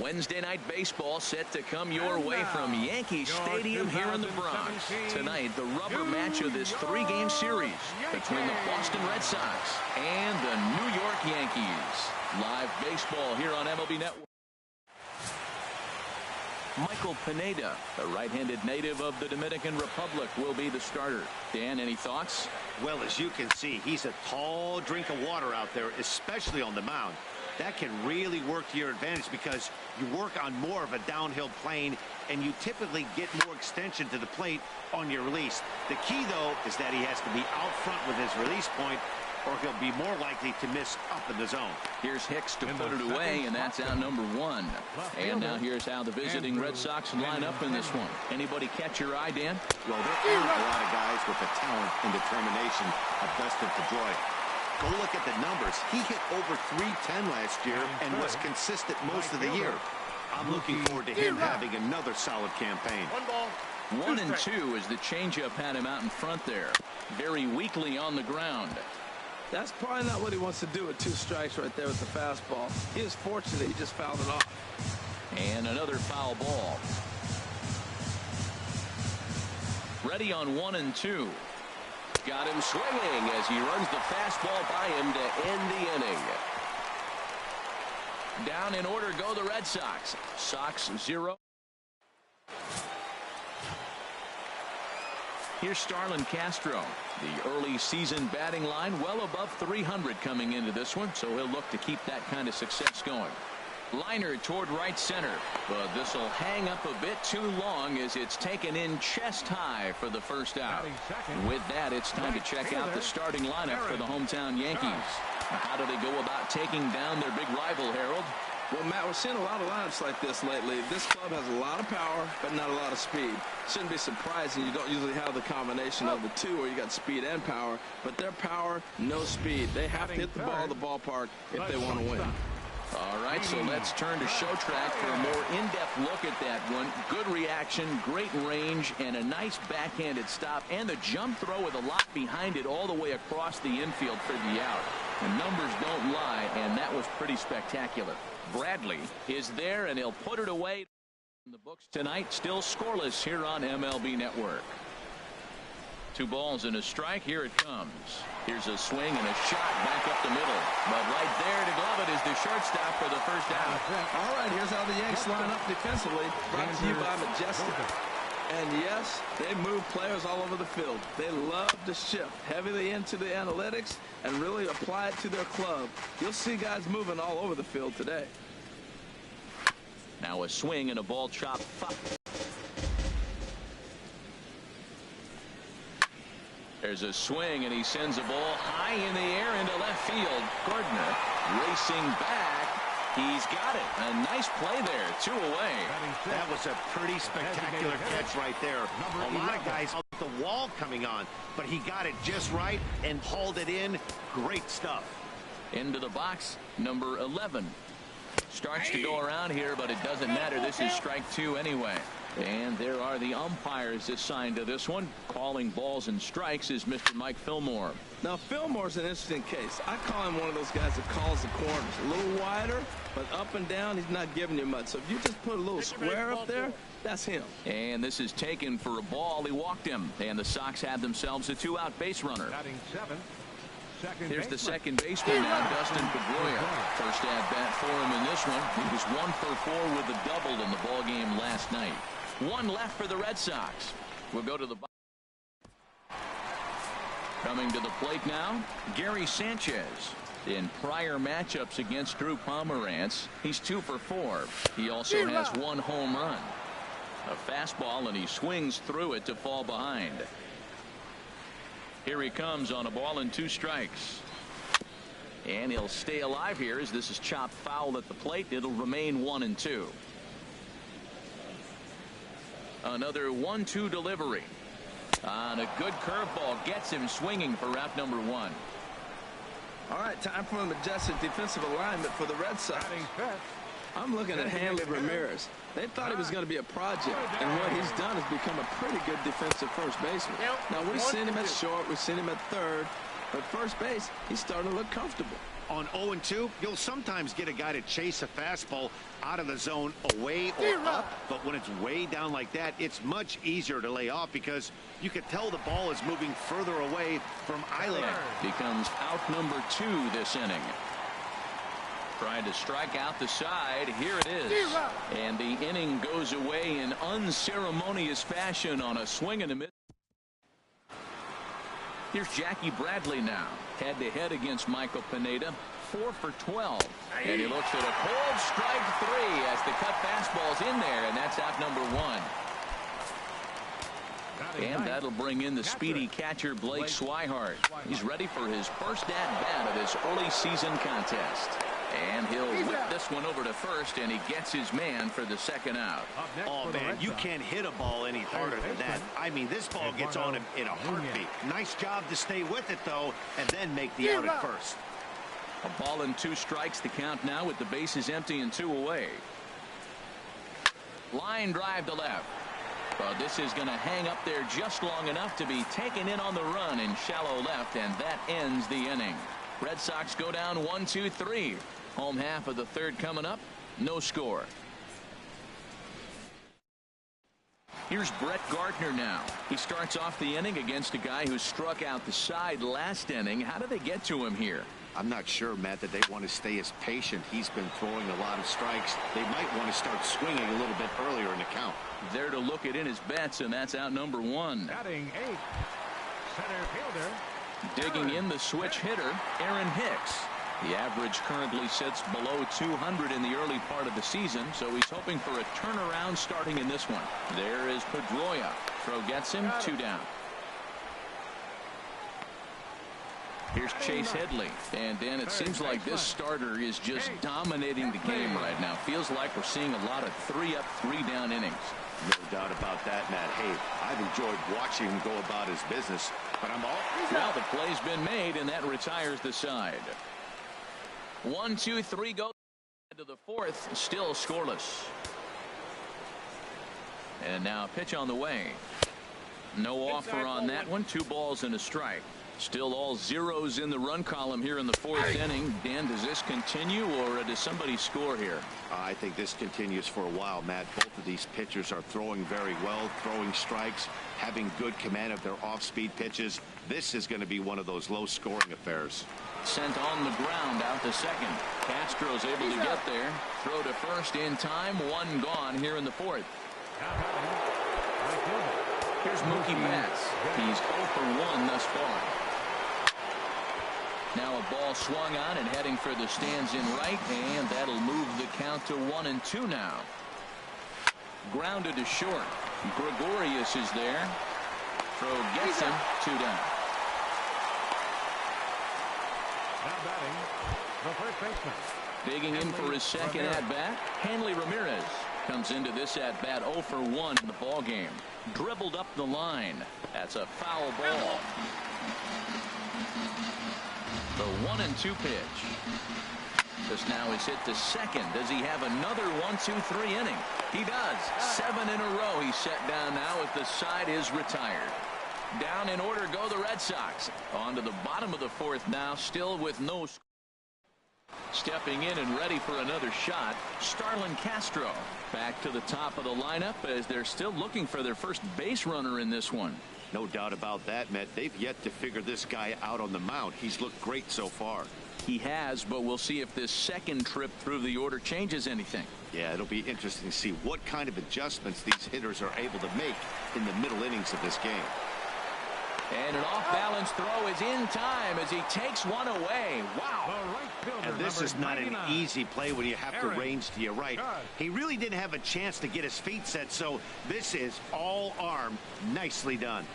Wednesday night baseball set to come your way from Yankee Stadium here in the Bronx. Tonight, the rubber match of this three-game series between the Boston Red Sox and the New York Yankees. Live baseball here on MLB Network. Michael Pineda, a right-handed native of the Dominican Republic, will be the starter. Dan, any thoughts? Well, as you can see, he's a tall drink of water out there, especially on the mound. That can really work to your advantage because you work on more of a downhill plane and you typically get more extension to the plate on your release. The key, though, is that he has to be out front with his release point or he'll be more likely to miss up in the zone. Here's Hicks to put it away, and that's out number one. And now here's how the visiting Red Sox line up in this one. Anybody catch your eye, Dan? Well, there are a lot of guys with the talent and determination of Dustin Pedroia. Go look at the numbers. He hit over .310 last year and was consistent most of the year. I'm looking forward to him having another solid campaign. 1-2 as the changeup had him out in front there. Very weakly on the ground. That's probably not what he wants to do with 2 strikes right there with the fastball. He is fortunate he just fouled it off. And another foul ball. Ready on 1-2. Got him swinging as he runs the fastball by him to end the inning. Down in order go the Red Sox. Sox 0. Here's Starlin Castro. The early season batting line well above 300 coming into this one, so he'll look to keep that kind of success going. Liner toward right center, but this will hang up a bit too long as it's taken in chest high for the first out. With that, it's time to check out the starting lineup for the hometown Yankees. How do they go about taking down their big rival, Harold? Well, Matt, we're seeing a lot of lineups like this lately. This club has a lot of power, but not a lot of speed. Shouldn't be surprising. You don't usually have the combination of the two where you got speed and power, but their power, no speed. They have to hit the ball in the ballpark if they want to win. All right, so let's turn to Show Track for a more in-depth look at that one. Good reaction, great range, and a nice backhanded stop, and the jump throw with a lot behind it all the way across the infield for the out. The numbers don't lie, and that was pretty spectacular. Bradley is there, and he'll put it away. In the books tonight, still scoreless here on MLB Network. 2 balls and a strike. Here it comes. Here's a swing and a shot back up the middle. But right there to glove it is the shortstop for the first out. All right, here's how the Yanks line up defensively. Brought to you by Majestic. And yes, they move players all over the field. They love to shift heavily into the analytics and really apply it to their club. You'll see guys moving all over the field today. Now a swing and a ball chopped. There's a swing, and he sends a ball high in the air into left field. Gardner racing back. He's got it. A nice play there. 2 away. That was a pretty spectacular catch right there. A lot of guys out the wall coming on, but he got it just right and hauled it in. Great stuff. Into the box, number 11. Starts to go around here, but it doesn't matter. This is strike 2 anyway. And there are the umpires assigned to this one. Calling balls and strikes is Mr. Mike Fillmore. Now, Fillmore's an interesting case. I call him one of those guys that calls the corners. A little wider, but up and down, he's not giving you much. So if you just put a little square up there, that's him. And this is taken for a ball. He walked him. And the Sox have themselves a 2-out base runner. Here's the second baseman now, Dustin Pedroia. First at bat for him in this one. He was 1 for 4 with a double in the ball game last night. 1 left for the Red Sox. We'll go to the box. Coming to the plate now, Gary Sanchez. In prior matchups against Drew Pomerantz, he's 2 for 4. He also has 1 home run. A fastball, and he swings through it to fall behind. Here he comes on a ball and 2 strikes. And he'll stay alive here as this is chopped foul at the plate. It'll remain 1-2. Another 1-2 delivery. On a good curveball gets him swinging for out number 1. All right, time for a majestic defensive alignment for the Red Sox. I'm looking at Hanley Ramirez. They thought he was going to be a project, and what he's done is become a pretty good defensive first baseman. Now, we've seen him at short, we've seen him at third, but first base, he's starting to look comfortable. On 0-2, you'll sometimes get a guy to chase a fastball out of the zone away or up, but when it's way down like that, it's much easier to lay off because you can tell the ball is moving further away from eye level. Becomes out number 2 this inning. Trying to strike out the side. Here it is. And the inning goes away in unceremonious fashion on a swing and a miss. Here's Jackie Bradley now. Head-to-head against Michael Pineda. 4 for 12. And he looks at a cold strike 3 as the cut fastball's in there, and that's out number 1. And that'll bring in the speedy catcher Blake Swihart. He's ready for his first at-bat of this early season contest. And he'll whip this one over to first, and he gets his man for the second out. Oh, man, you can't hit a ball any harder than that. I mean, this ball gets on him in a heartbeat. Nice job to stay with it, though, and then make the out at first. A ball and 2 strikes the count now with the bases empty and 2 away. Line drive to left. Well, this is going to hang up there just long enough to be taken in on the run in shallow left, and that ends the inning. Red Sox go down 1-2-3. Home half of the third coming up. No score. Here's Brett Gardner now. He starts off the inning against a guy who struck out the side last inning. How do they get to him here? I'm not sure, Matt, that they want to stay as patient. He's been throwing a lot of strikes. They might want to start swinging a little bit earlier in the count. There to look it in his bets, and that's out number 1. Batting 8th, center fielder. Digging in the switch hitter, Aaron Hicks. The average currently sits below 200 in the early part of the season, so he's hoping for a turnaround starting in this one. There is Pedroia. Throw gets him, 2 down. Here's Chase Headley. And Dan, it seems like this starter is just dominating the game right now. Feels like we're seeing a lot of 3-up, 3-down innings. No doubt about that, Matt. Hey, I've enjoyed watching him go about his business, but I'm all... Well, the play's been made, and that retires the side. 1-2-3 go to the 4th, still scoreless. And now pitch on the way. No offer on that one. 2 balls and a strike. Still all zeros in the run column here in the 4th inning. Dan, does this continue, or does somebody score here? I think this continues for a while, Matt. Both of these pitchers are throwing very well, throwing strikes, having good command of their off-speed pitches. This is going to be one of those low-scoring affairs. Sent on the ground out to second. Castro's able to get there. Throw to first in time. 1 gone here in the 4th. Here's Mookie Betts. He's 0 for 1 thus far. Now a ball swung on and heading for the stands in right, and that'll move the count to 1-2 now. Grounded to short. Gregorius is there. Throw gets him, 2 down. Now batting, the first baseman. Digging in for his second at-bat, Hanley Ramirez comes into this at-bat 0 for 1 in the ball game. Dribbled up the line. That's a foul ball. The 1-2 pitch. This now is hit to second. Does he have another 1-2-3 inning? He does. 7 in a row he's set down now as the side is retired. Down in order go the Red Sox. On to the bottom of the 4th now, still with no score. Stepping in and ready for another shot, Starlin Castro. Back to the top of the lineup as they're still looking for their first base runner in this one. No doubt about that, Matt. They've yet to figure this guy out on the mound. He's looked great so far. He has, but we'll see if this second trip through the order changes anything. Yeah, it'll be interesting to see what kind of adjustments these hitters are able to make in the middle innings of this game. And an off-balance throw is in time as he takes one away. Wow. And this is not an easy play when you have to range to your right. He really didn't have a chance to get his feet set, so this is all arm. Nicely done.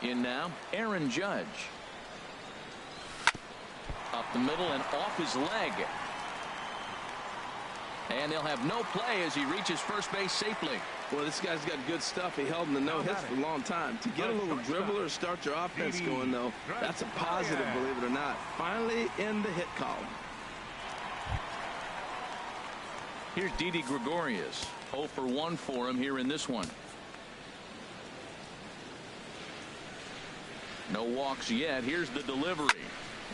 In now, Aaron Judge. Up the middle and off his leg. And they'll have no play as he reaches first base safely. Well, this guy's got good stuff. He held in the no-hits for a long time. To get a little dribbler or start your offense going, though, that's a positive, believe it or not. Finally in the hit column. Here's Didi Gregorius. 0 for 1 for him here in this one. No walks yet. Here's the delivery.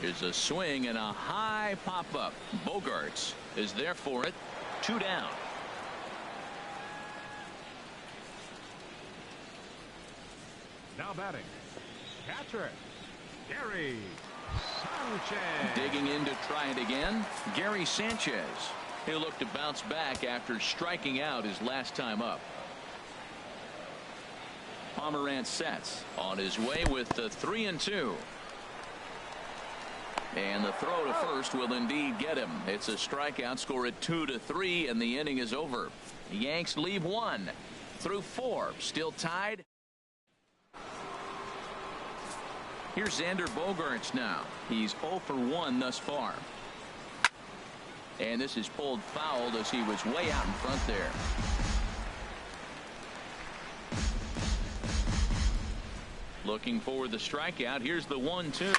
Here's a swing and a high pop-up. Bogaerts is there for it. 2 down. Now batting, catcher, Gary Sanchez. Digging in to try it again, Gary Sanchez. He'll look to bounce back after striking out his last time up. Pomerantz sets on his way with the 3-2. And the throw to first will indeed get him. It's a strikeout, score at 2-3, and the inning is over. The Yanks leave 1 through 4, still tied. Here's Xander Bogaerts now. He's 0 for 1 thus far. And this is pulled foul as he was way out in front there. Looking for the strikeout. Here's the 1-2.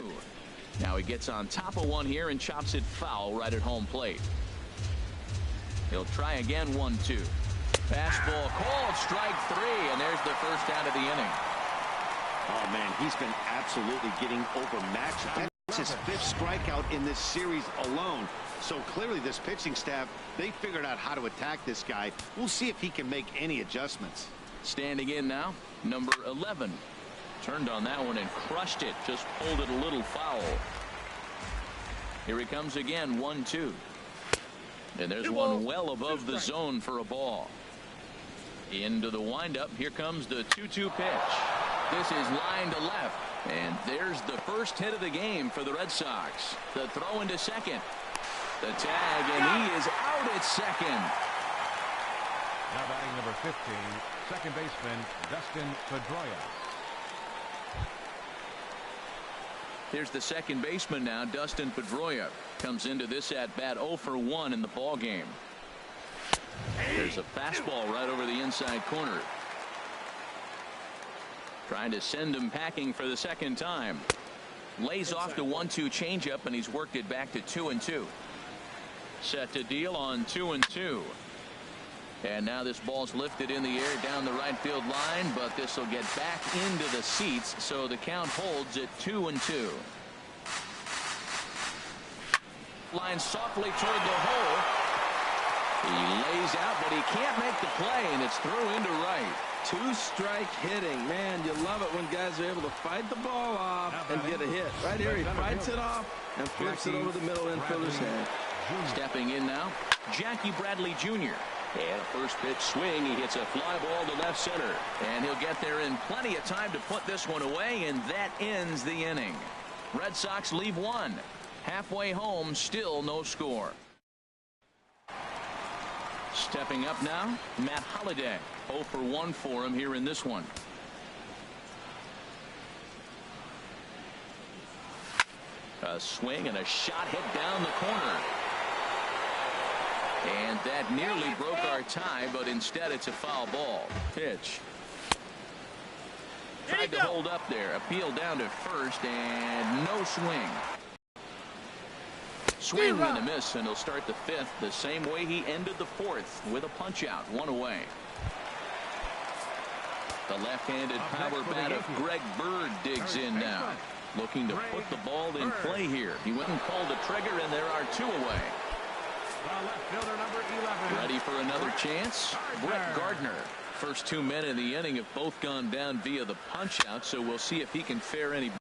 Now he gets on top of one here and chops it foul right at home plate. He'll try again. 1-2. Fastball called, strike 3, and there's the first out of the inning. Oh, man, he's been absolutely getting overmatched. That's his 5th strikeout in this series alone. So clearly this pitching staff, they figured out how to attack this guy. We'll see if he can make any adjustments. Standing in now, number 11. Turned on that one and crushed it. Just pulled it a little foul. Here he comes again. 1-2. And there's one well above the zone for a ball. Into the windup. Here comes the 2-2 pitch. This is line to left. And there's the first hit of the game for the Red Sox. The throw into second. The tag, and he is out at second. Now batting number 15, second baseman Dustin Pedroia. Here's the second baseman now, Dustin Pedroia. Comes into this at bat 0 for 1 in the ball game. There's a fastball right over the inside corner. Trying to send him packing for the second time. Lays off the 1-2 changeup, and he's worked it back to 2-2. Set to deal on 2-2. And now this ball's lifted in the air down the right field line, but this will get back into the seats, so the count holds at 2-2. Line softly toward the hole. He lays out, but he can't make the play, and it's through into right. 2-strike hitting. Man, you love it when guys are able to fight the ball off and get a hit. Right here, he fights it off and flips it over the middle infielder's head. Stepping in now, Jackie Bradley Jr. And a first pitch swing. He hits a fly ball to left center. And he'll get there in plenty of time to put this one away, and that ends the inning. Red Sox leave 1. Halfway home, still no score. Stepping up now, Matt Holliday. 0 for 1 for him here in this one. A swing and a shot hit down the corner. And that nearly broke our tie, but instead it's a foul ball. Pitch. Tried to hold up there. Appeal down to first, and no swing. Swing and a miss, and he'll start the 5th the same way he ended the 4th, with a punch out, 1 away. The left-handed power bat of Greg Bird digs in now, looking to put the ball in play here. He went and pulled the trigger, and there are 2 away. Left fielder number 11. Ready for another chance? Brett Gardner. First 2 men in the inning have both gone down via the punch out, so we'll see if he can fare any